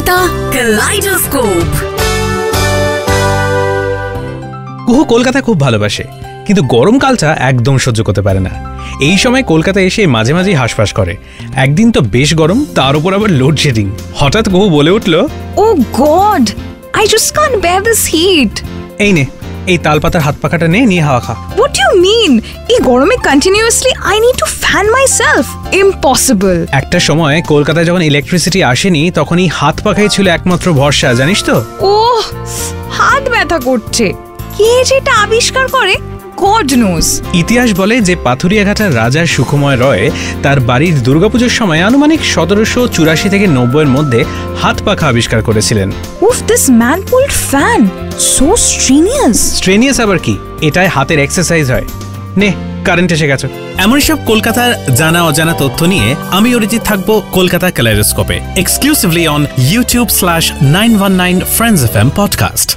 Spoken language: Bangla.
কলকাতা কালাইডোস্কোপ। কুহু কলকাতা খুব ভালোবাসে, কিন্তু গরমকালটা একদম সহ্য করতে পারে না। এই সময় কলকাতা এসে মাঝে মাঝেই হাঁসফাঁস করে। একদিন তো বেশ গরম, তার উপর আবার লোডশেডিং। হঠাৎ কুহু বলে উঠল, oh God, I just can't bear this heat. এই নে, এই তালপাতার হাত পাখাটা নিয়ে হাওয়া খা। What you mean? এই গরমে continuously I need to fan myself? Impossible. একটা সময় কলকাতায় যখন ইলেকট্রিসিটি আসেনি, তখন এই হাত পাখাই ছিল একমাত্র ভরসা, জানিস তো? ওহ, হাত ব্যথা করছে। কে যেটা আবিষ্কার করে গড নোজ। ইতিহাস বলে যে পাথুরিয়াঘাটার রাজা সুখময় রয় তার বাড়ির দুর্গাপুজোর সময় আনুমানিক 1784 থেকে 90-এর মধ্যে হাত পাখা আবিষ্কার করেছিলেন। উফ, this man pulled fan so strenuous আবার কি? এটাই হাতের এক্সারসাইজ হয়। নে, কারেন্ট এসে গেছে। এমনই সব কলকাতার জানা অজানা তথ্য নিয়ে আমি অরিজিৎ থাকবো কলকাতা ক্যালাইডোস্কোপে, exclusively on YouTube/919 Friends FM podcast।